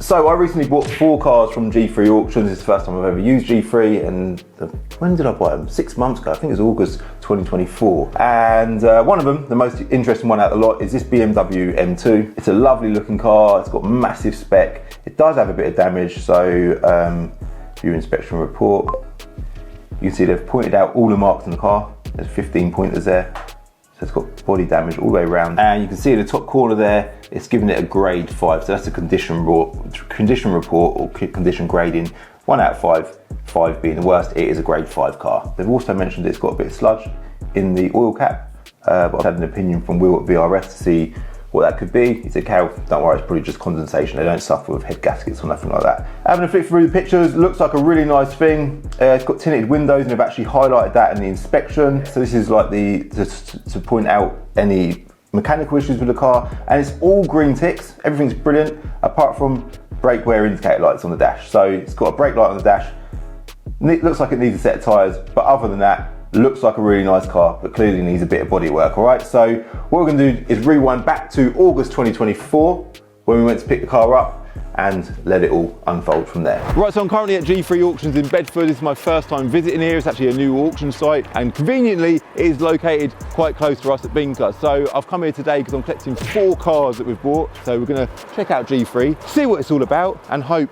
So I recently bought 4 cars from G3 auctions. It's the first time I've ever used G3, and when did I buy them? 6 months ago. I think it was August 2024. And one of them, the most interesting one out of the lot, is this BMW M2. It's a lovely looking car. It's got massive spec. It does have a bit of damage, so view inspection report. You can see they've pointed out all the marks in the car. There's 15 pointers there. So it's got body damage all the way around. And you can see in the top corner there, it's giving it a grade 5. So that's a condition report or condition grading, 1 out of 5, 5 being the worst. It is a grade 5 car. They've also mentioned it's got a bit of sludge in the oil cap, but I've had an opinion from Will at VRS to see what that could be. He said, Cal, don't worry, it's probably just condensation. They don't suffer with head gaskets or nothing like that. Having a flick through the pictures, looks like a really nice thing. It's got tinted windows, and they've actually highlighted that in the inspection. So this is like to point out any mechanical issues with the car, and it's all green ticks. Everything's brilliant, apart from brake wear indicator lights on the dash. So it's got a brake light on the dash. It looks like it needs a set of tyres, but other than that, looks like a really nice car, but clearly needs a bit of body work, all right? So what we're gonna do is rewind back to August 2024, when we went to pick the car up, and let it all unfold from there. Right, so I'm currently at G3 Auctions in Bedford. This is my first time visiting here. It's actually a new auction site, and conveniently it is located quite close to us at Binker. So I've come here today because I'm collecting 4 cars that we've bought. So we're gonna check out G3, see what it's all about, and hope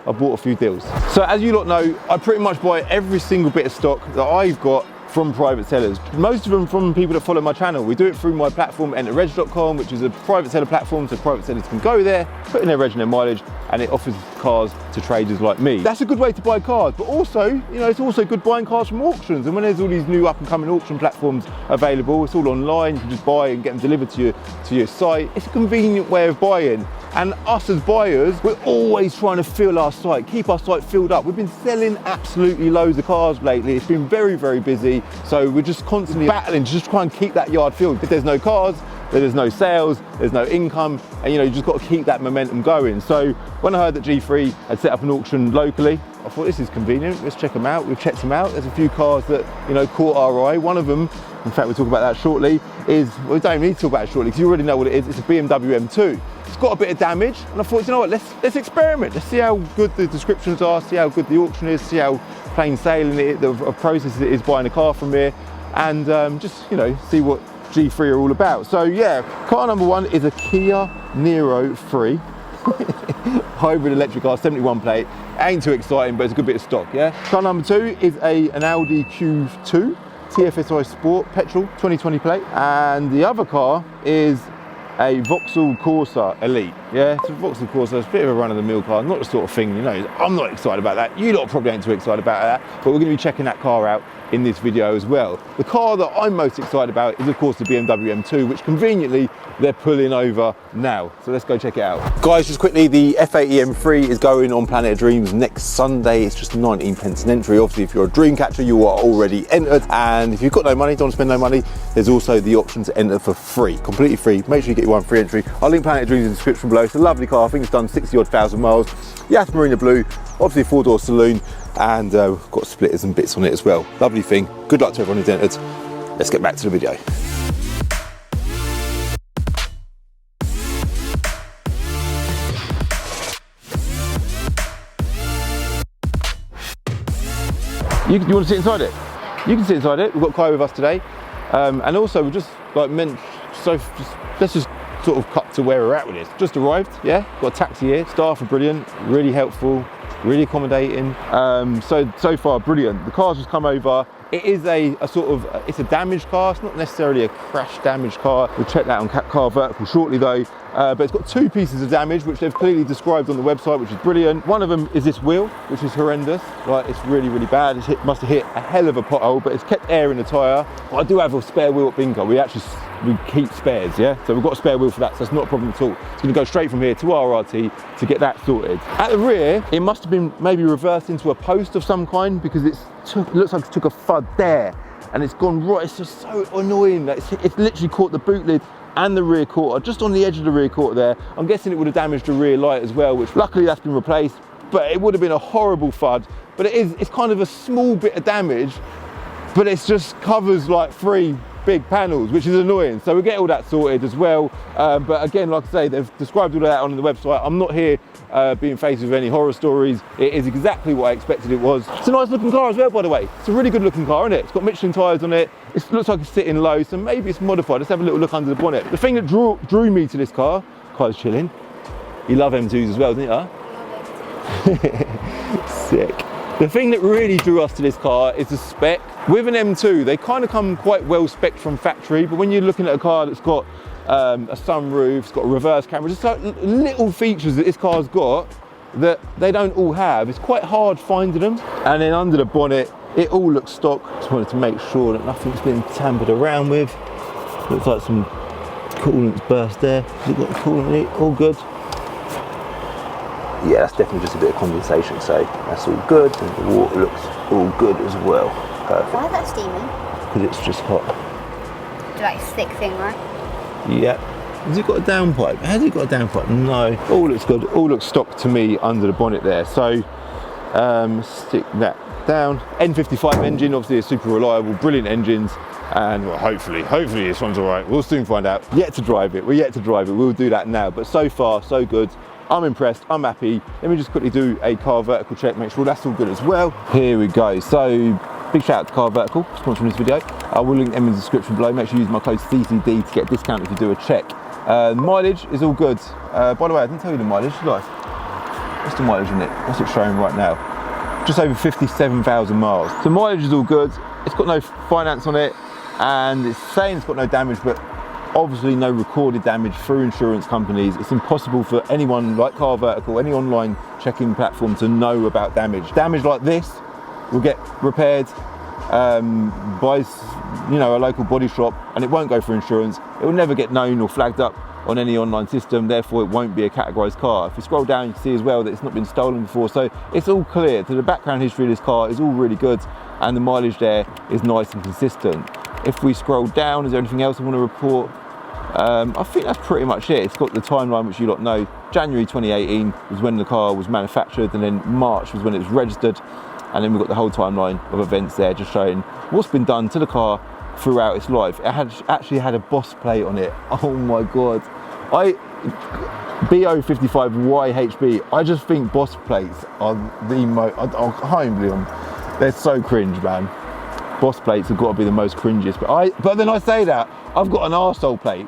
I bought a few deals. So as you lot know, I pretty much buy every single bit of stock that I've got from private sellers. Most of them from people that follow my channel. We do it through my platform, enterreg.com, which is a private seller platform, so private sellers can go there, put in their reg and their mileage, and it offers cars to traders like me. That's a good way to buy cars, but also, you know, it's also good buying cars from auctions. And when there's all these new up and coming auction platforms available, it's all online, you can just buy and get them delivered to your site. It's a convenient way of buying. And us as buyers, we're always trying to fill our site, keep our site filled up. We've been selling absolutely loads of cars lately. It's been very, very busy. So we're just constantly battling to just try and keep that yard filled. If there's no cars, there's no sales, there's no income, and you know, you just got to keep that momentum going. So when I heard that G3 had set up an auction locally, I thought this is convenient, let's check them out. We've checked them out. There's a few cars that, you know, caught our eye. One of them, in fact, we'll talk about that shortly, is, well, we don't even need to talk about it shortly because you already know what it is. It's a BMW M2. It's got a bit of damage, and I thought, you know what, let's experiment. Let's see how good the descriptions are, see how good the auction is, see how plain sailing of process it is buying a car from here, and just, you know, see what G3 are all about. So yeah, car number 1 is a Kia Niro 3. Hybrid electric car, 71 plate. Ain't too exciting, but it's a good bit of stock, yeah? Car number 2 is an Audi Q2 TFSI Sport petrol, 2020 plate. And the other car is a Vauxhall Corsa Elite, yeah? It's a Vauxhall Corsa, it's a bit of a run-of-the-mill car, not the sort of thing, you know, I'm not excited about that. You lot probably ain't too excited about that, but we're gonna be checking that car out in this video as well. The car that I'm most excited about is of course the BMW M2, which conveniently they're pulling over now. So let's go check it out. Guys, just quickly, the F80 M3 is going on Planet of Dreams next Sunday. It's just 19 pence an entry. Obviously, if you're a dream catcher, you are already entered. And if you've got no money, don't spend no money, there's also the option to enter for free, completely free. Make sure you get your one free entry. I'll link Planet of Dreams in the description below. It's a lovely car. I think it's done 60-odd thousand miles. Yes, Marina Blue, obviously a 4-door saloon, and we've got splitters and bits on it as well. Lovely thing. Good luck to everyone who's entered. Let's get back to the video. You want to sit inside it? You can sit inside it. We've got Kai with us today, and also we just like let's just sort of cut to where we're at with this. Just arrived, yeah. Got a taxi here. Staff are brilliant, really helpful, really accommodating. So far brilliant. The car's just come over. It is a sort of, it's a damaged car. It's not necessarily a crash damaged car. We'll check that on Car Vertical shortly though. But it's got 2 pieces of damage, which they've clearly described on the website, which is brilliant. One of them is this wheel, which is horrendous. Like, it's really, really bad. Must have hit a hell of a pothole, but it's kept air in the tyre. I do have a spare wheel at Binker. We keep spares, yeah? So we've got a spare wheel for that, so that's not a problem at all. It's gonna go straight from here to RRT to get that sorted. At the rear, it must have been maybe reversed into a post of some kind, because it looks like it took a thud there, and it's gone right. It's just so annoying. It's literally caught the boot lid and the rear quarter, just on the edge of the rear quarter there. I'm guessing it would have damaged the rear light as well, which luckily that's been replaced, but it would have been a horrible thud. But it's kind of a small bit of damage, but it's just covers like 3 big panels, which is annoying. So we get all that sorted as well. But again, like I say, they've described all that on the website. I'm not here being faced with any horror stories. It is exactly what I expected it was. It's a nice looking car as well, by the way. It's a really good looking car, isn't it? It's got Michelin tyres on it. It looks like it's sitting low, so maybe it's modified. Let's have a little look under the bonnet. The thing that drew me to this car's chilling. You love M2s as well, didn't you? Sick. The thing that really drew us to this car is the spec. With an M2, they kind of come quite well spec'd from factory, but when you're looking at a car that's got a sunroof, it's got a reverse camera, just like little features that this car's got that they don't all have, it's quite hard finding them. And then under the bonnet, it all looks stock. Just wanted to make sure that nothing's been tampered around with. Looks like some coolant's burst there. We've got the coolant in it, all good. Yeah, that's definitely just a bit of condensation, so that's all good. And the water looks all good as well. Perfect. Why is that steaming? Because it's just hot. It's like a thick thing, right? Yeah. Has it got a downpipe? Has it got a downpipe? No. All looks good. All looks stock to me under the bonnet there. So stick that down. N55 engine, obviously a super reliable, brilliant engines. And well, hopefully this one's all right. We'll soon find out. Yet to drive it. We're yet to drive it. We'll do that now. But so far, so good. I'm impressed, I'm happy. Let me just quickly do a car vertical check, make sure that's all good as well. Here we go. So, big shout out to Car Vertical, sponsoring this video. I will link them in the description below. Make sure you use my code CCD to get a discount if you do a check. Mileage is all good. By the way, I didn't tell you the mileage, did I? What's the mileage in it? What's it showing right now? Just over 57,000 miles. So mileage is all good. It's got no finance on it, and it's saying it's got no damage, but obviously no recorded damage through insurance companies. It's impossible for anyone like Car Vertical, any online checking platform, to know about damage. Damage like this will get repaired by a local body shop, and it won't go for insurance. It will never get known or flagged up on any online system, therefore it won't be a categorised car. If you scroll down, you can see as well that it's not been stolen before, so it's all clear. So the background history of this car is all really good, and the mileage there is nice and consistent. If we scroll down, is there anything else I want to report? I think that's pretty much it. It's got the timeline, which you lot know. January 2018 was when the car was manufactured, and then March was when it was registered. And then we've got the whole timeline of events there, just showing what's been done to the car throughout its life. It actually had a Boss plate on it. Oh my God. BO55YHB, I just think Boss plates are the most, I can't believe them. They're so cringe, man. Boss plates have got to be the most cringiest. But then I say that, I've got an arsehole plate.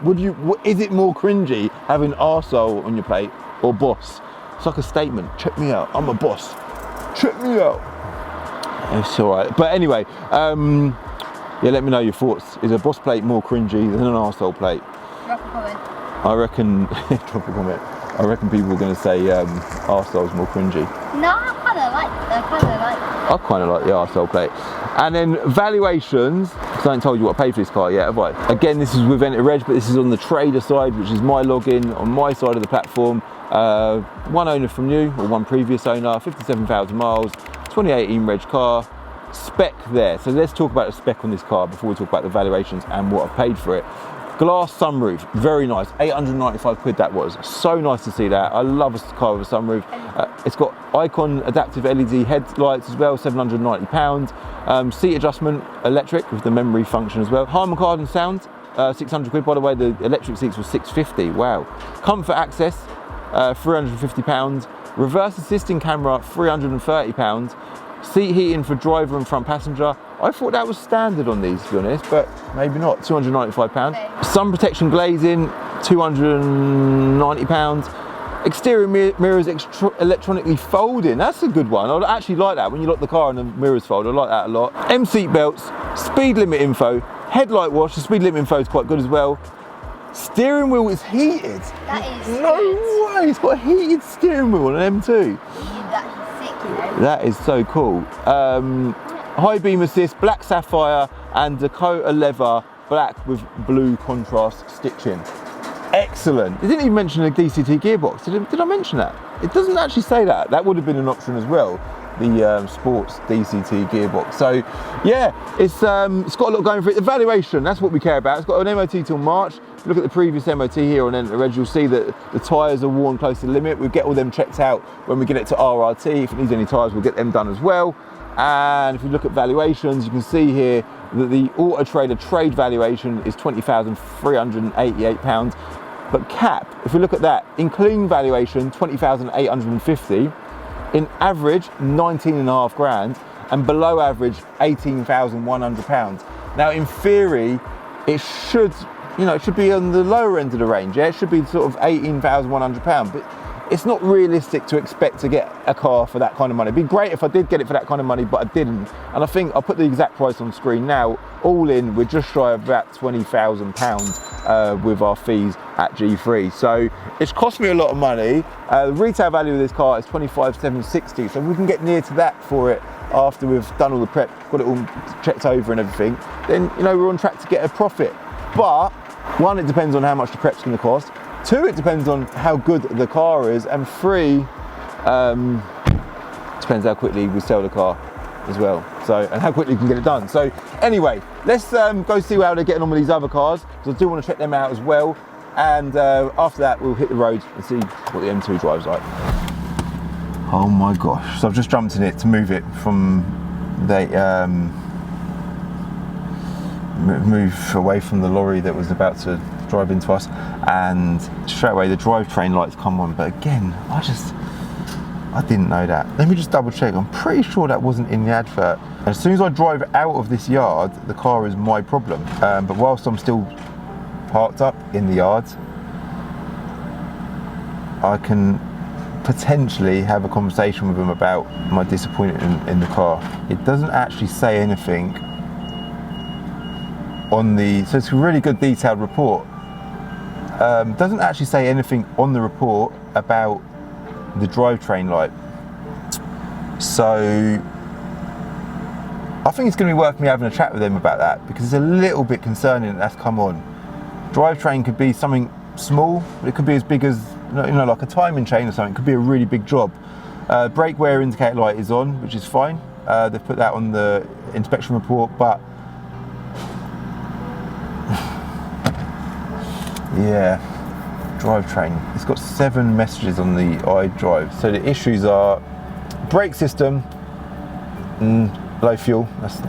Is it more cringy having arsehole on your plate or Boss? It's like a statement. Check me out, I'm a boss. Check me out. It's all right. But anyway, yeah, let me know your thoughts. Is a Boss plate more cringy than an arsehole plate? Drop a comment. I reckon, drop a comment. I reckon people are going to say arsehole's more cringy. No, I kind of like I kind of like the arsehole plate. And then valuations, because I haven't told you what I paid for this car yet, have I? Again, this is with Enter Reg, but this is on the trader side, which is my login on my side of the platform. One owner from new, or one previous owner, 57,000 miles, 2018 reg car, spec there. So let's talk about the spec on this car before we talk about the valuations and what I've paid for it. Glass sunroof, very nice, 895 quid that was. So nice to see that. I love a car with a sunroof. It's got Icon adaptive LED headlights as well, £790. Seat adjustment, electric with the memory function as well. Harman Kardon sound, 600 quid. By the way, the electric seats were 650, wow. Comfort access, £350. Reverse assisting camera, £330. Seat heating for driver and front passenger. I thought that was standard on these, to be honest, but maybe not. £295. Okay. Sun protection glazing, £290. Exterior mirrors electronically folding. That's a good one. I actually like that. When you lock the car and the mirrors fold, I like that a lot. M seat belts, speed limit info, headlight wash. The speed limit info is quite good as well. Steering wheel is heated. That is no way. It's got a heated steering wheel on an M2. That's sick, you know. That is so cool. High beam assist, black sapphire, and Dakota leather, black with blue contrast stitching. Excellent. It didn't even mention a DCT gearbox. Did I mention that? It doesn't actually say that. That would have been an option as well. The sports DCT gearbox. So yeah, it's got a lot going for it. The valuation, that's what we care about. It's got an MOT till March. If you look at the previous MOT here on Enter Reg, you'll see that the tyres are worn close to the limit. We'll get all them checked out when we get it to RRT. If it needs any tyres, we'll get them done as well. And if you look at valuations, you can see here that the Auto Trader trade valuation is £20,388. But cap, if we look at that, in clean valuation, 20,850, in average, 19.5 grand, and below average, £18,100. Now, in theory, it should, it should be on the lower end of the range. Yeah, it should be sort of £18,100, but it's not realistic to expect to get a car for that kind of money. It'd be great if I did get it for that kind of money, but I didn't. And I think I'll put the exact price on screen now. All in, we're just shy of about £20,000 with our fees at G3. So it's cost me a lot of money. The retail value of this car is 25,760. So we can get near to that for it after we've done all the prep, got it all checked over and everything. Then, we're on track to get a profit. But one, it depends on how much the prep's going to cost. Two, it depends on how good the car is, and three, depends how quickly we sell the car as well. So, and how quickly we can get it done. So anyway, let's go see how they're getting on with these other cars, because I do want to check them out as well. And after that, we'll hit the road and see what the M2 drives like. Oh my gosh, so I've just jumped in it to move it from the, move away from the lorry that was about to drive into us, and straight away the drivetrain lights come on. But again, I didn't know that. Let me just double check. I'm pretty sure that wasn't in the advert. As soon as I drive out of this yard, the car is my problem. But whilst I'm still parked up in the yard, I can potentially have a conversation with them about my disappointment in the car. It doesn't actually say anything on the, so it's a really good detailed report. Doesn't actually say anything on the report about the drivetrain light. So I think it's going to be worth me having a chat with them about that, because it's a little bit concerning that that's come on. Drivetrain could be something small, but it could be as big as, like a timing chain or something. It could be a really big job. Brake wear indicator light is on, which is fine. They've put that on the inspection report, but yeah, drivetrain. It's got 7 messages on the iDrive. So the issues are brake system, low fuel, that's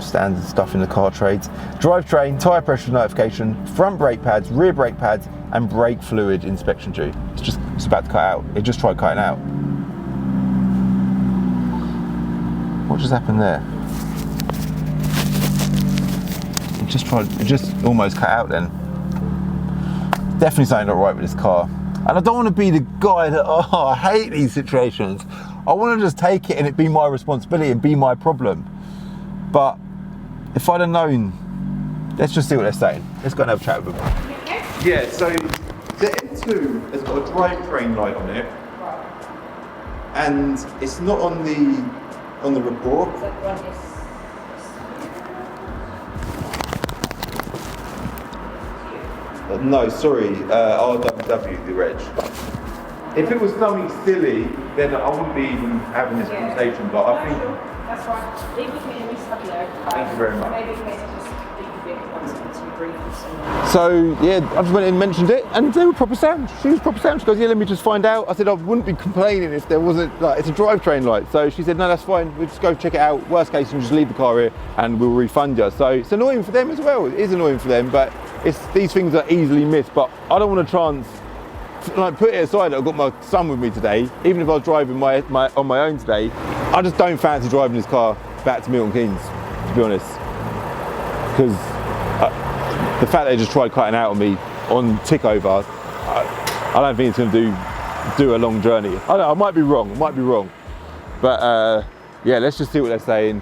standard stuff in the car trades. Drivetrain, tyre pressure notification, front brake pads, rear brake pads, and brake fluid inspection due. It's about to cut out. It just tried cutting out. What just happened there? It just almost cut out then. Definitely something not right with this car. And I don't want to be the guy that, I hate these situations. I want to just take it and it be my responsibility and be my problem. But if I'd have known, let's just see what they're saying. Let's go and have a chat with them. Yeah, so the M2 has got a drivetrain light on it. And it's not on the report. No, sorry, RWW, the reg. If it was something silly, then I wouldn't be even having this conversation, but I think... That's fine. Leave with me and we study there. Thank you very much. Maybe we can just leave a bit once it's brief. So, yeah, I just went in and mentioned it, and they were proper sound. She was proper sound. She goes, yeah, let me just find out. I said, I wouldn't be complaining if there wasn't, it's a drivetrain light. So she said, no, that's fine. We'll just go check it out. Worst case, you can just leave the car here and we'll refund you. So it's annoying for them as well. It is annoying for them, but these things are easily missed. But I don't want to put it aside that I've got my son with me today. Even if I was driving on my own today, I just don't fancy driving this car back to Milton Keynes, to be honest. Because the fact they just tried cutting out on me on tick over, I don't think it's going to do a long journey. I don't know, I might be wrong. But yeah, let's just see what they're saying.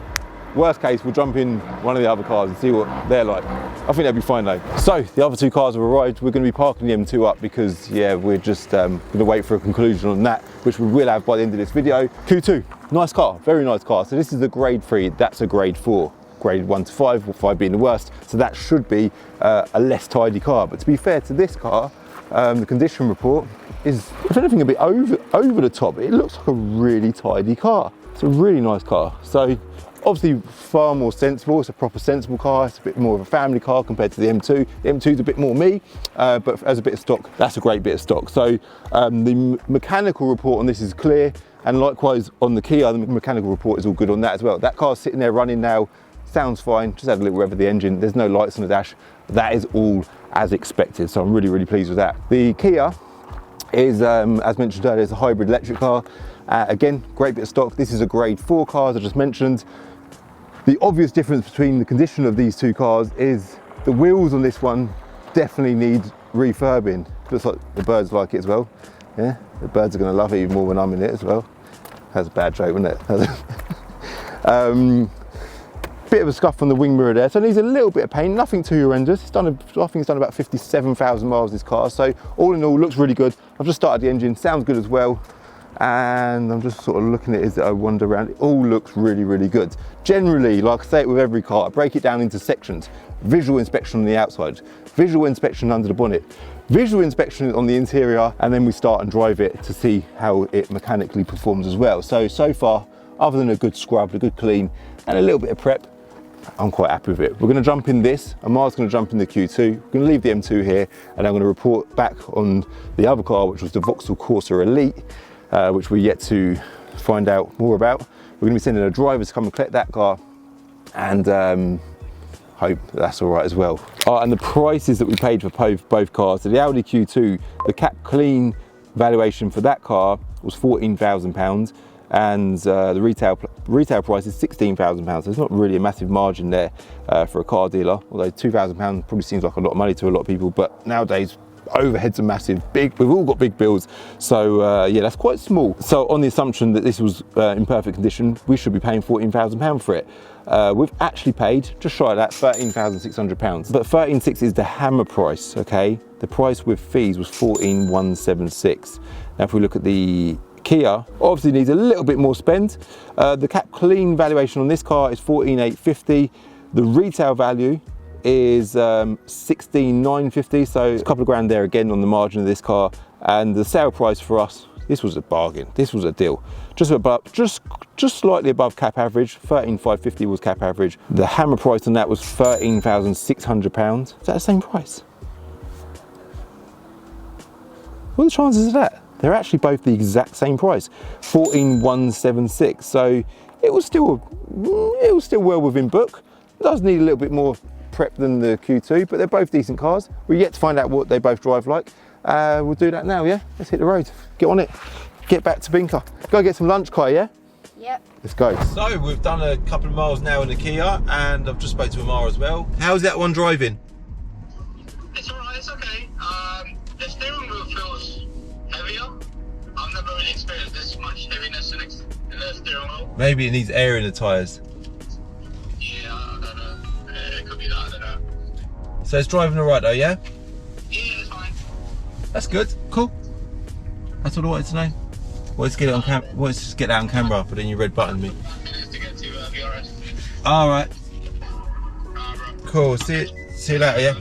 Worst case, we'll jump in one of the other cars and see what they're like. I think they'll be fine though. So the other 2 cars have arrived. We're going to be parking the M2 up because, yeah, we're just going to wait for a conclusion on that, which we will have by the end of this video. Q2, nice car, very nice car. So this is a grade 3, that's a grade 4. Grade 1 to 5, with 5 being the worst. So that should be a less tidy car. But to be fair to this car, the condition report is, if anything, a bit over the top. It looks like a really tidy car. It's a really nice car. So Obviously far more sensible. It's a proper sensible car. It's a bit more of a family car compared to the M2. The M2 is a bit more me, but as a bit of stock, that's a great bit of stock. So the mechanical report on this is clear, and likewise on the Kia, the mechanical report is all good on that as well. That car's sitting there running now, sounds fine, just had a little rev of the engine. There's no lights on the dash. That is all as expected, so I'm really, really pleased with that. The Kia is, as mentioned earlier, it's a hybrid electric car. Again, great bit of stock. This is a grade 4 car, as I just mentioned. The obvious difference between the condition of these two cars is the wheels on this one definitely need refurbing. Looks like the birds like it as well. Yeah, the birds are going to love it even more when I'm in it as well. That's a bad joke, wasn't it? Bit of a scuff on the wing mirror there, so it needs a little bit of paint, nothing too horrendous. I think it's done about 57,000 miles this car, so all in all looks really good. I've just started the engine, sounds good as well, and I'm just sort of looking at it as I wander around. It all looks really, really good. Generally, like I say it with every car, I break it down into sections. Visual inspection on the outside, visual inspection under the bonnet, visual inspection on the interior, and then we start and drive it to see how it mechanically performs as well. So far, other than a good scrub, a good clean, and a little bit of prep, I'm quite happy with it. We're going to jump in this, Amar's going to jump in the Q2, we're going to leave the M2 here, and I'm going to report back on the other car, which was the Vauxhall Corsa Elite, which we're yet to find out more about. We're going to be sending a driver to come and collect that car, and hope that's all right as well. And the prices that we paid for both cars, so the Audi Q2, the cap clean valuation for that car was £14,000, and the retail price is £16,000. So there's not really a massive margin there for a car dealer, although £2,000 probably seems like a lot of money to a lot of people, but nowadays overheads are massive, big, we've all got big bills, so yeah, that's quite small. So on the assumption that this was in perfect condition, we should be paying £14,000 for it. We've actually paid just shy of that, £13,600, but 13,600 is the hammer price, okay? The price with fees was 14,176. Now if we look at the Kia, obviously needs a little bit more spend. The cap clean valuation on this car is 14,850. The retail value is 16,950, so it's a couple of grand there again on the margin of this car. And the sale price for us, this was a bargain, this was a deal. Just slightly above cap average, 13,550 was cap average. The hammer price on that was £13,600. Is that the same price? What are the chances of that? They're actually both the exact same price, 14,176. So it was still well within book. It does need a little bit more prep than the Q2, but they're both decent cars. We're yet to find out what they both drive like. We'll do that now, yeah? Let's hit the road, get on it, get back to Binker. Go get some lunch, Kai, yeah? Yep. Let's go. So we've done a couple of miles now in the Kia, and I've just spoke to Amar as well. How's that one driving? It's alright, it's okay. The steering wheel feels heavier. I've never really experienced this much heaviness in the steering wheel. Maybe it needs air in the tyres. Yeah, I don't know. It could be that, I don't know. So it's driving alright though, yeah? Yeah, it's fine. That's good, cool. That's what I wanted to know. Well, let's get it on cam. Well, let's just get that on camera, but then you red button me. Minutes to get to VRS. Alright, Bro. cool. See you later, yeah?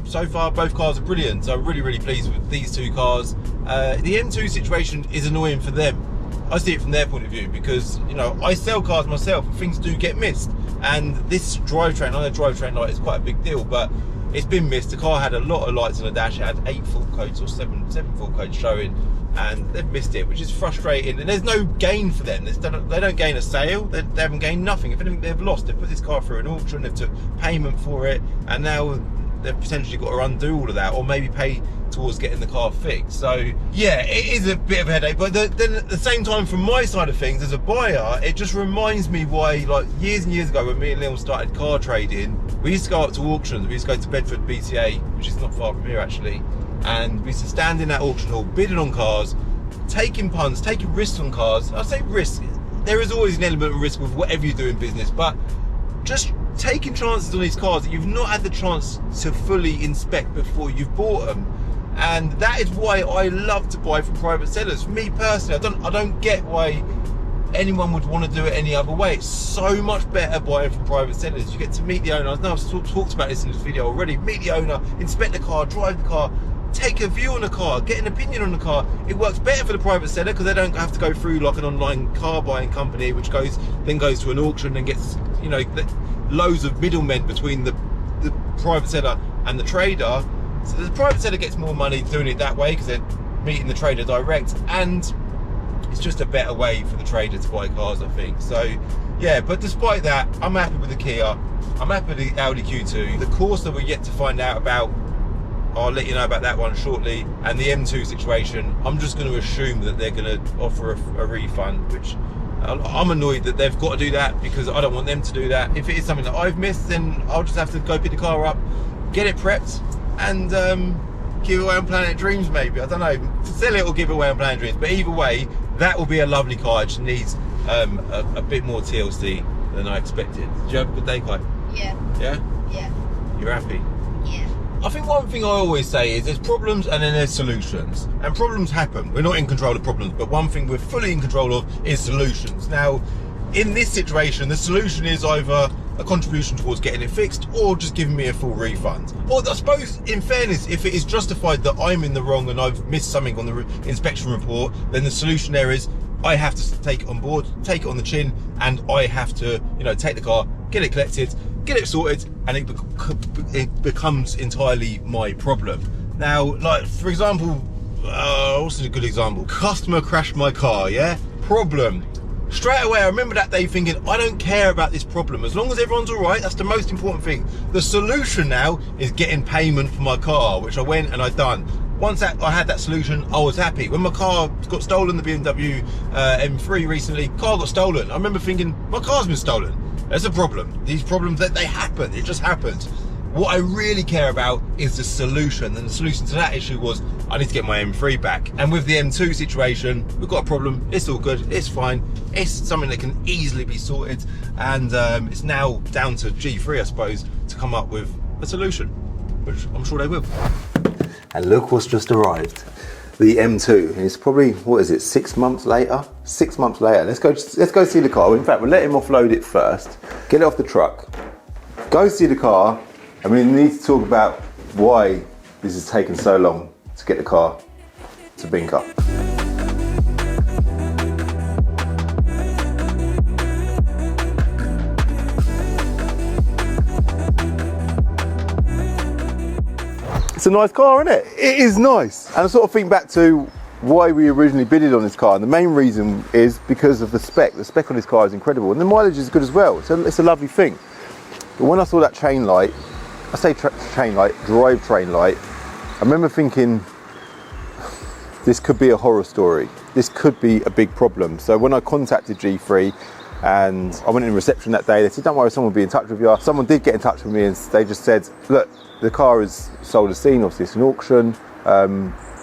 So far, both cars are brilliant. So I'm really, really pleased with these two cars. The M2 situation is annoying for them. I see it from their point of view because, you know, I sell cars myself and things do get missed. And this drivetrain, I know drivetrain light is quite a big deal, but it's been missed. The car had a lot of lights on the dash. It had 8 full coats or 7 full coats showing, and they've missed it, which is frustrating. And there's no gain for them. They don't gain a sale. They haven't gained nothing. If anything, they've lost. They've put this car through an auction. They've took payment for it, and now they've potentially got to undo all of that, or maybe pay towards getting the car fixed. So yeah, it is a bit of a headache, but then at the same time, from my side of things as a buyer, it just reminds me why, like, years and years ago when me and Leon started car trading, we used to go up to auctions. We used to go to Bedford BTA, which is not far from here actually, and we used to stand in that auction hall bidding on cars, taking punts, taking risks on cars. I say risk, there is always an element of risk with whatever you do in business, but just taking chances on these cars that you've not had the chance to fully inspect before you've bought them. And that is why I love to buy from private sellers. For me personally, I don't get why anyone would want to do it any other way. It's so much better buying from private sellers. You get to meet the owner. I know I've talked about this in this video already. Meet the owner, inspect the car, drive the car, take a view on the car, get an opinion on the car. It works better for the private seller because they don't have to go through like an online car buying company, which then goes to an auction and gets, you know, loads of middlemen between the private seller and the trader. So the private seller gets more money doing it that way because they're meeting the trader direct, and it's just a better way for the trader to buy cars, I think. So yeah, but despite that, I'm happy with the Kia. I'm happy with the Audi Q2. The Corsa we're yet to find out about. I'll let you know about that one shortly. And the M2 situation, I'm just going to assume that they're going to offer a refund, which I'm annoyed that they've got to do that because I don't want them to do that. If it is something that I've missed, then I'll just have to go pick the car up, get it prepped, and give away on Planet Dreams maybe. I don't know, sell it or give away on Planet Dreams. But either way, that will be a lovely car. It just needs a bit more TLC than I expected. Did you have a good day, Kai? Yeah. Yeah? Yeah. You're happy? Yeah. I think one thing I always say is there's problems and then there's solutions. And problems happen. We're not in control of problems, but one thing we're fully in control of is solutions. Now, in this situation, the solution is either a contribution towards getting it fixed or just giving me a full refund. Or I suppose, in fairness, if it is justified that I'm in the wrong and I've missed something on the inspection report, then the solution there is I have to take it on board, take it on the chin, and I have to, you know, take the car, get it collected, get it sorted, and it becomes entirely my problem. Now, like, for example, what's a good example? Customer crashed my car, yeah? Problem. Straight away, I remember that day thinking, I don't care about this problem. As long as everyone's all right, that's the most important thing. The solution now is getting payment for my car, which I went and I done. Once I had that solution, I was happy. When my car got stolen, the BMW M3 recently, car got stolen. I remember thinking, my car's been stolen. There's a problem. These problems, they happen. It just happens. What I really care about is the solution. And the solution to that issue was, I need to get my M3 back. And with the M2 situation, we've got a problem. It's all good. It's fine. It's something that can easily be sorted. And it's now down to G3, I suppose, to come up with a solution, which I'm sure they will. And look what's just arrived. The M2, and it's probably, what is it, 6 months later? 6 months later. Let's go see the car. In fact, we'll let him offload it first, get it off the truck, go see the car, and we need to talk about why this has taken so long to get the car to Bink Up. It's a nice car, isn't it? It is nice. And I sort of think back to why we originally bidded on this car, and the main reason is because of the spec. The spec on this car is incredible, and the mileage is good as well. So it's a lovely thing. But when I saw that chain light, I say chain light, drivetrain light, I remember thinking, this could be a horror story. This could be a big problem. So when I contacted G3, and I went in reception that day, they said, don't worry, someone will be in touch with you. Someone did get in touch with me, and they just said, look, the car is sold as seen, obviously it's an auction.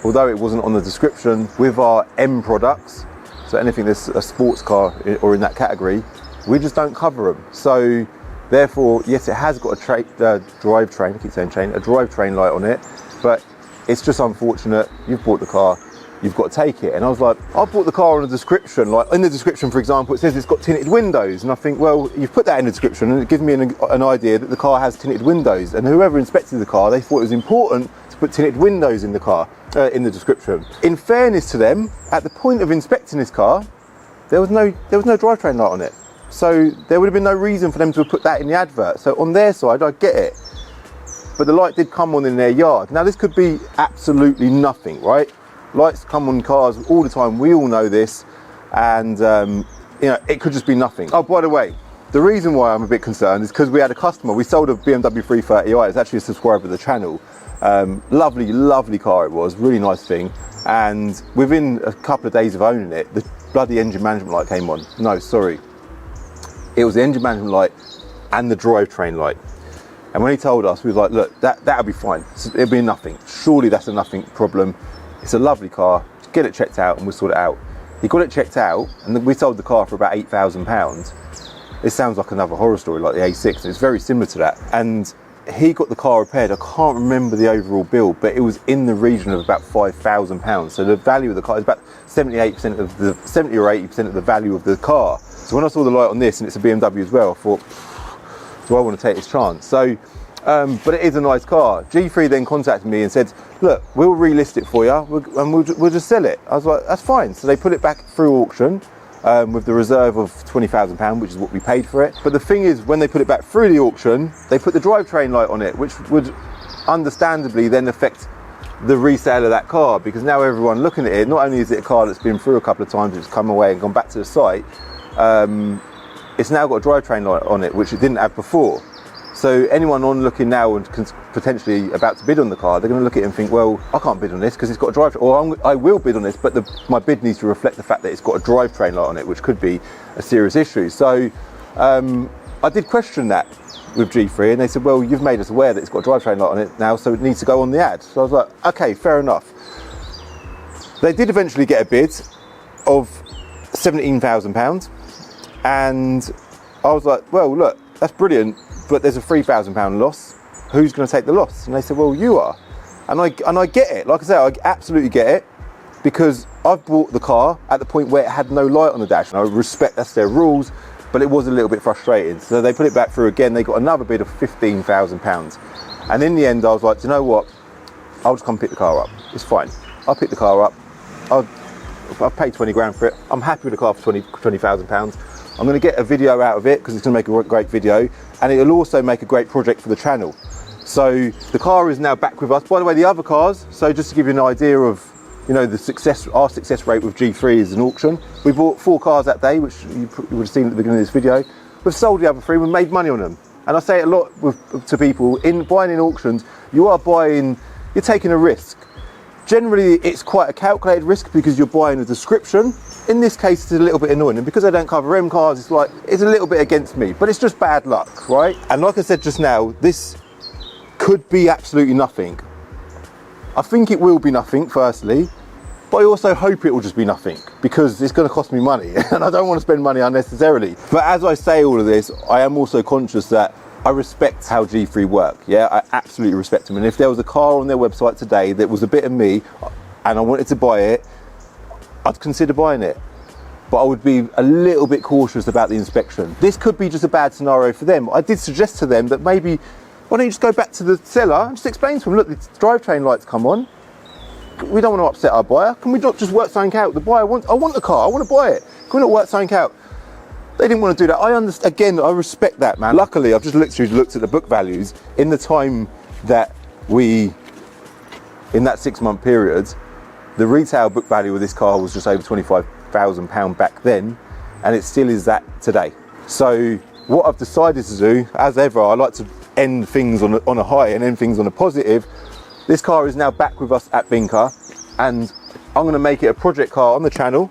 Although it wasn't on the description, with our M products, so anything that's a sports car or in that category, we just don't cover them. So therefore, yes, it has got a drivetrain, I keep saying chain, a drivetrain light on it, but it's just unfortunate. You've bought the car, you've got to take it. And I was like, I bought the car on a description, like in the description, for example, it says it's got tinted windows. And I think, well, you've put that in the description and it gives me an idea that the car has tinted windows. And whoever inspected the car, they thought it was important to put tinted windows in the car, in the description. In fairness to them, at the point of inspecting this car, there was no drivetrain light on it. So there would have been no reason for them to have put that in the advert. So on their side, I get it. But the light did come on in their yard. Now this could be absolutely nothing, right? Lights come on cars all the time, we all know this, and you know, it could just be nothing. Oh, by the way, the reason why I'm a bit concerned is because we had a customer, we sold a BMW 330i, it's actually a subscriber of the channel. Lovely, lovely car it was, really nice thing, and within a couple of days of owning it, the bloody engine management light came on. No, sorry. It was the engine management light and the drivetrain light. And when he told us, we was like, look, that'll be fine, it'll be nothing. Surely that's a nothing problem. It's a lovely car, just get it checked out and we'll sort it out. He got it checked out and we sold the car for about £8,000. It sounds like another horror story, like the A6, and it's very similar to that. And he got the car repaired, I can't remember the overall bill, but it was in the region of about £5,000. So the value of the car is about 70 or 80% of the value of the car. So when I saw the light on this, and it's a BMW as well, I thought, do I want to take this chance? So But it is a nice car. G3 then contacted me and said, look, we'll relist it for you and we'll just sell it. I was like, that's fine. So they put it back through auction with the reserve of £20,000, which is what we paid for it. But the thing is, when they put it back through the auction, they put the drivetrain light on it, which would understandably then affect the resale of that car, because now everyone looking at it, not only is it a car that's been through a couple of times, it's come away and gone back to the site, it's now got a drivetrain light on it, which it didn't have before. So anyone on looking now and potentially about to bid on the car, they're going to look at it and think, well, I can't bid on this because it's got a drivetrain, or I will bid on this, but my bid needs to reflect the fact that it's got a drivetrain light on it, which could be a serious issue. So I did question that with G3, and they said, well, you've made us aware that it's got a drivetrain light on it now, so it needs to go on the ad. So I was like, okay, fair enough. They did eventually get a bid of £17,000, and I was like, well, look, that's brilliant, but there's a £3,000 loss. Who's going to take the loss? And they said, well, you are. And I get it. Like I said, I absolutely get it, because I've bought the car at the point where it had no light on the dash. And I respect that's their rules, but it was a little bit frustrating. So they put it back through again. They got another bid of £15,000. And in the end, I was like, do you know what? I'll just come pick the car up. It's fine. I'll pick the car up. I've paid 20 grand for it. I'm happy with the car for £20,000. I'm going to get a video out of it because it's going to make a great video, and it'll also make a great project for the channel. So the car is now back with us. By the way, the other cars, so just to give you an idea of, you know, our success rate with G3 is an auction. We bought 4 cars that day, which you would have seen at the beginning of this video. We've sold the other 3, we've made money on them. And I say it a lot to people, in buying in auctions, you're taking a risk. Generally, it's quite a calculated risk because you're buying a description. In this case, it's a little bit annoying, and because I don't cover M cars, it's a little bit against me, but it's just bad luck, right? And like I said just now, this could be absolutely nothing. I think it will be nothing, firstly, but I also hope it will just be nothing, because it's going to cost me money, and I don't want to spend money unnecessarily. But as I say all of this, I am also conscious that I respect how G3 work. Yeah, I absolutely respect them. And if there was a car on their website today that was a bit of me, and I wanted to buy it, I'd consider buying it, but I would be a little bit cautious about the inspection. This could be just a bad scenario for them. I did suggest to them that maybe, why don't you just go back to the seller and just explain to them, look, the drivetrain lights come on. We don't want to upset our buyer. Can we not just work something out? The buyer I want the car, I want to buy it. Can we not work something out? They didn't want to do that. I understand, again, I respect that, man. Luckily, I've just literally looked at the book values in the time that in that 6-month period. The retail book value of this car was just over £25,000 back then, and it still is that today. So what I've decided to do, as ever, I like to end things on a high and end things on a positive. This car is now back with us at Binker, and I'm going to make it a project car on the channel.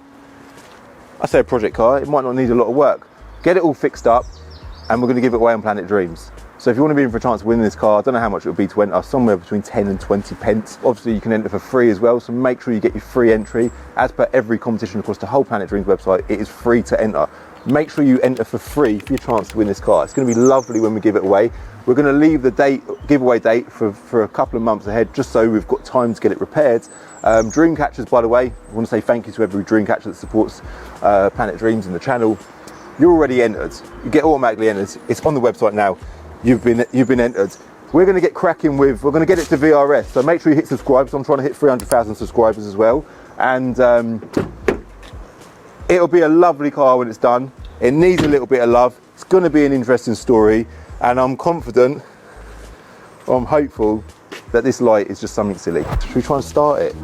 I say a project car, it might not need a lot of work. Get it all fixed up, and we're going to give it away on Planet Dreams. So if you want to be in for a chance of winning this car, I don't know how much it would be to enter, somewhere between 10 and 20 pence. Obviously you can enter for free as well, so make sure you get your free entry. As per every competition across the whole Planet Dreams website, it is free to enter. Make sure you enter for free for your chance to win this car. It's going to be lovely when we give it away. We're going to leave the giveaway date for a couple of months ahead, just so we've got time to get it repaired. Dream catchers, by the way, I want to say thank you to every dream catcher that supports Planet Dreams and the channel. You're already entered. You get automatically entered. It's on the website now. You've been entered. We're going to get cracking we're going to get it to VRS, so make sure you hit subscribe. I'm trying to hit 300,000 subscribers as well, and it'll be a lovely car when it's done. It needs a little bit of love. It's going to be an interesting story, and I'm confident, or I'm hopeful, that this light is just something silly. Should we try and start it?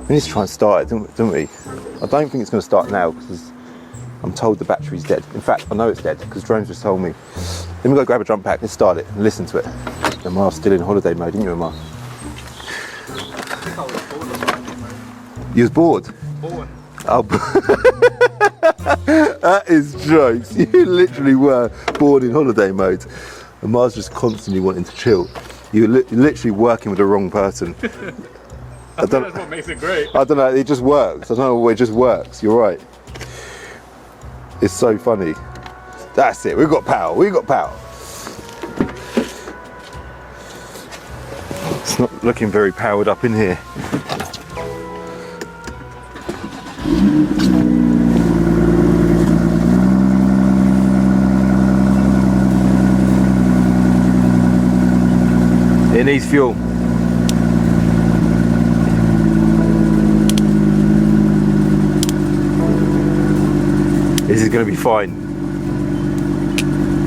We need to try and start it, don't we? I don't think it's going to start now, because I'm told the battery's dead. In fact, I know it's dead, because Drones just told me. Let me go grab a jump pack, let's start it and listen to it. Amar's still in holiday mode, didn't you, Amar? You was bored? Bored. Oh, that is jokes. You literally were bored in holiday mode. Amar's just constantly wanting to chill. You're literally working with the wrong person. I don't, that's what makes it great. I don't know, it just works. I don't know, it just works. You're right. It's so funny. That's it, we've got power, we've got power. It's not looking very powered up in here. needs fuel. This is going to be fine.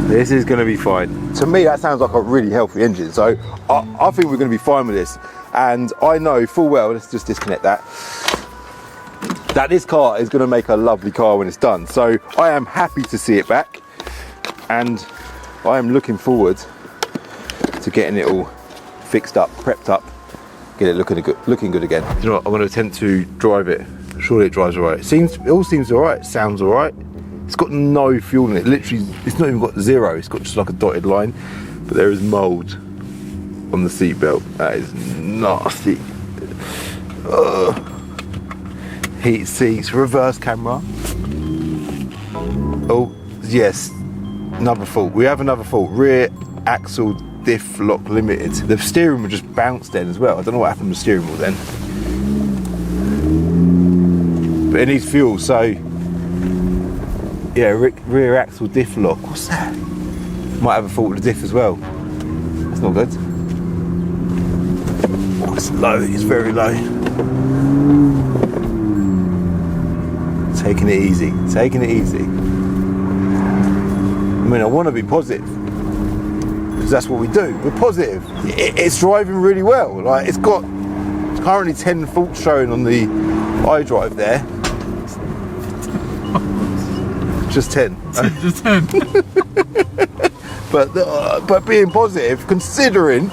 This is going to be fine. To me, that sounds like a really healthy engine. So I think we're going to be fine with this. And I know full well, let's just disconnect that, that this car is going to make a lovely car when it's done. So I am happy to see it back. And I am looking forward to getting it all fixed up, prepped up, get it looking good again. You know what, I'm going to attempt to drive it. Surely it drives all right. It all seems all right, sounds all right. It's got no fuel in it. Literally, it's not even got zero. It's got just like a dotted line. But there is mould on the seat belt. That is nasty. Heated seats, reverse camera. Oh, yes. Another fault. We have another fault. Rear axle diff lock limited. The steering wheel just bounced then as well. I don't know what happened to the steering wheel then. But it needs fuel, so yeah, rear axle diff lock. What's that? Might have a fault with the diff as well. That's not good. Oh, it's low. It's very low. Taking it easy. Taking it easy. I mean, I want to be positive because that's what we do. We're positive. It's driving really well. Like, it's got currently 10 faults showing on the iDrive there. Just 10. Just 10. But being positive, considering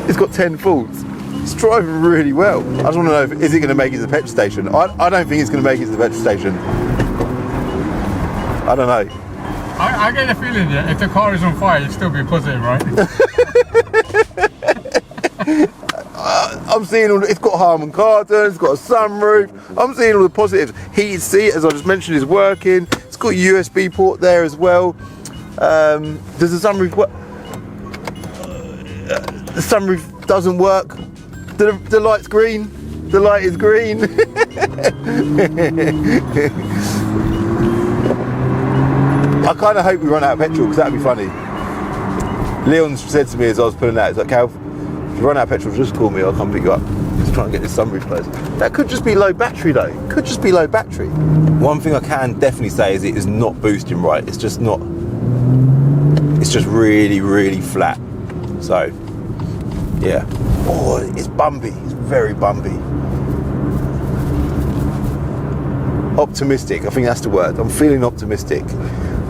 it's got 10 faults, it's driving really well. I just want to know, is it going to make it to the petrol station? I don't think it's going to make it to the petrol station. I don't know. I get the feeling that if the car is on fire, you'd still be positive, right? I'm seeing all it's got Harman Kardon, it's got a sunroof. I'm seeing all the positives. Heated seat, as I just mentioned, is working. It's got a USB port there as well. Does the sunroof work? The sunroof doesn't work. The light's green. The light is green. I kind of hope we run out of petrol because that'd be funny. Leon said to me as I was pulling out, he's like, Cal, if you run out of petrol, just call me, I'll come pick you up. Just try and get this sunroof closed. That could just be low battery though. Could just be low battery. One thing I can definitely say is it is not boosting right. It's just not, it's just really, really flat. So, yeah. Oh, it's bumpy. It's very bumpy. Optimistic, I think that's the word. I'm feeling optimistic.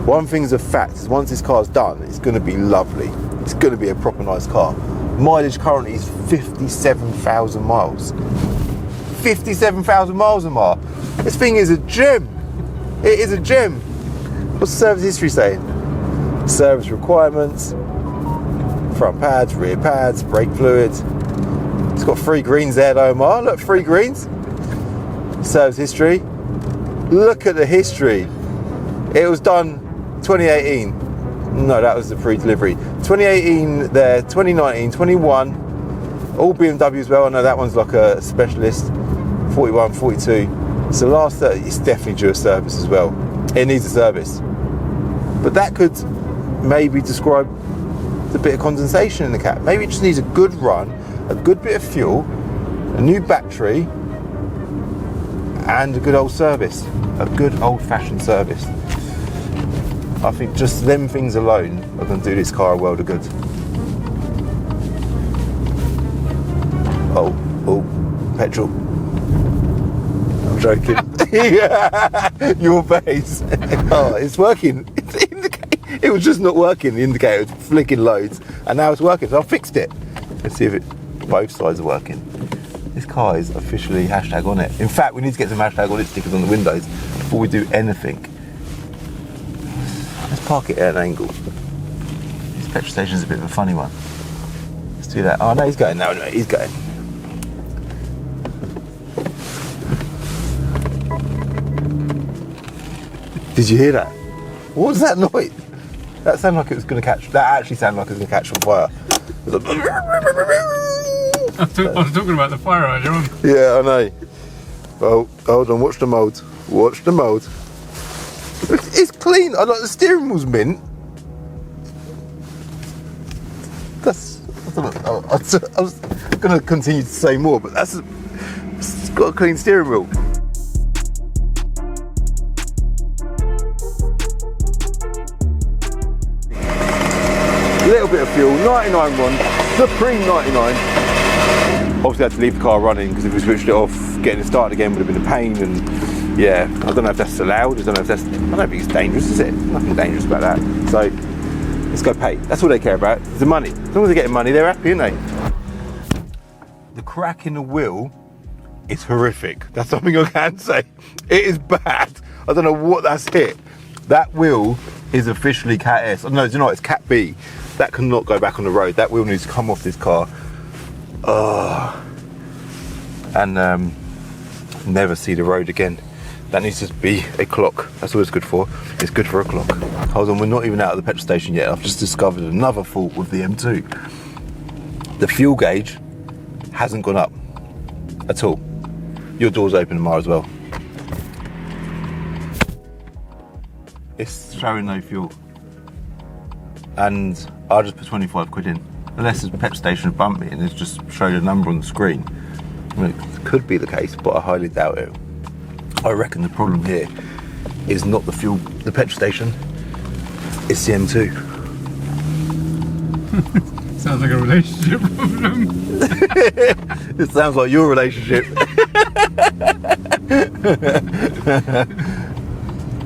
One thing's a fact is once this car's done, it's going to be lovely. It's going to be a proper nice car. Mileage currently is 57,000 miles. 57,000 miles a mile. This thing is a gem. It is a gem. What's the service history saying? Service requirements, front pads, rear pads, brake fluids. It's got 3 greens there though, Omar. Look, 3 greens. Service history. Look at the history. It was done 2018. No, that was the pre-delivery. 2018 there, 2019, 21. All BMW as well. I know that one's like a specialist. 41, 42. So last 30, it's definitely due a service as well. It needs a service. But that could maybe describe the bit of condensation in the cap. Maybe it just needs a good run, a good bit of fuel, a new battery, and a good old service. A good old-fashioned service. I think just them things alone are going to do this car a world of good. Oh, petrol. I'm joking. Your face. Oh, it's working. It was just not working. The indicator was flicking loads, and now it's working. So I fixed it. Let's see if both sides are working. This car is officially hashtag on it. In fact, we need to get some hashtag on it stickers on the windows before we do anything. Let's park it at an angle. This petrol station's a bit of a funny one. Let's do that. Oh no, he's going now anyway. He's going. Did you hear that? What was that noise? That sounded like it was going to catch. That actually sounded like it was going to catch on fire. It was like, I was talking about the fire earlier on. yeah, I know. Oh, hold on. Watch the mould. Watch the mould. It's clean. I like the steering wheel's mint. That's. I was going to continue to say more, but it's got a clean steering wheel. A little bit of fuel, 99 RON, Supreme 99. Obviously I had to leave the car running because if we switched it off, getting it started again would have been a pain, and yeah, I don't know if that's allowed, I don't think it's dangerous, is it? Nothing dangerous about that. So let's go pay. That's all they care about, is the money. As long as they're getting money, they're happy, aren't they? The crack in the wheel is horrific. That's something I can say. It is bad. I don't know what that's hit. That wheel is officially Cat S. No, it's not, it's Cat B. That cannot go back on the road. That wheel needs to come off this car. And never see the road again. That needs to be a clock. That's all it's good for. It's good for a clock. Hold on, we're not even out of the petrol station yet. I've just discovered another fault with the M2. The fuel gauge hasn't gone up at all. Your door's open tomorrow as well. It's showing no fuel. And I'll just put 25 quid in. Unless the petrol station has bumped me and it's just showed a number on the screen. I mean, it could be the case, but I highly doubt it. I reckon the problem here is not the fuel, the petrol station, it's the M2. Sounds like a relationship problem. It sounds like your relationship.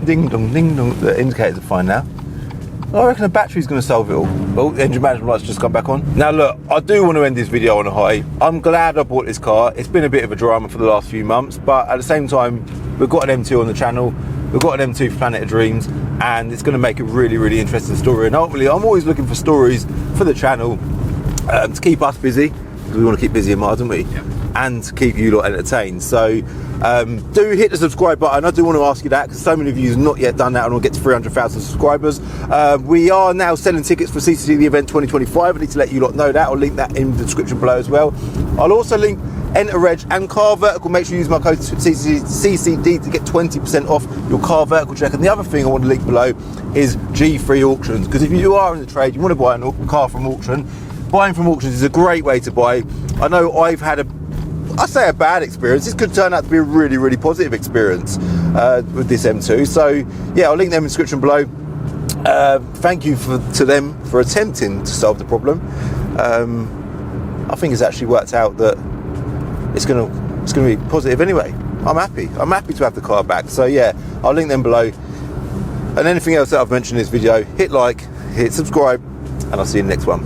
Ding dong, ding dong. The indicators are fine now. I reckon the battery's going to solve it all. Well, the engine management light's just come back on. Now look, I do want to end this video on a high. I'm glad I bought this car. It's been a bit of a drama for the last few months, but at the same time, we've got an M2 on the channel. We've got an M2 for Planet of Dreams, and it's going to make a really, really interesting story. And ultimately, I'm always looking for stories for the channel to keep us busy, because we want to keep busy in Mars, don't we? Yeah. And to keep you lot entertained. So do hit the subscribe button. I do want to ask you that because so many of you have not yet done that, and we'll get to 300,000 subscribers. We are now selling tickets for CCD the event 2025. I need to let you lot know that. I'll link that in the description below as well. I'll also link Enter Reg and Car Vertical. Make sure you use my code CCD to get 20% off your car vertical check. And the other thing I want to link below is G3 auctions, because if you are in the trade, you want to buy a car from auction, buying from auctions is a great way to buy. I know I've had a bad experience. This could turn out to be a really, really positive experience with this M2. So yeah, I'll link them in the description below. Thank you to them for attempting to solve the problem. I think it's actually worked out that it's gonna be positive anyway. I'm happy to have the car back. So yeah, I'll link them below. And anything else that I've mentioned in this video, hit like, hit subscribe, and I'll see you in the next one.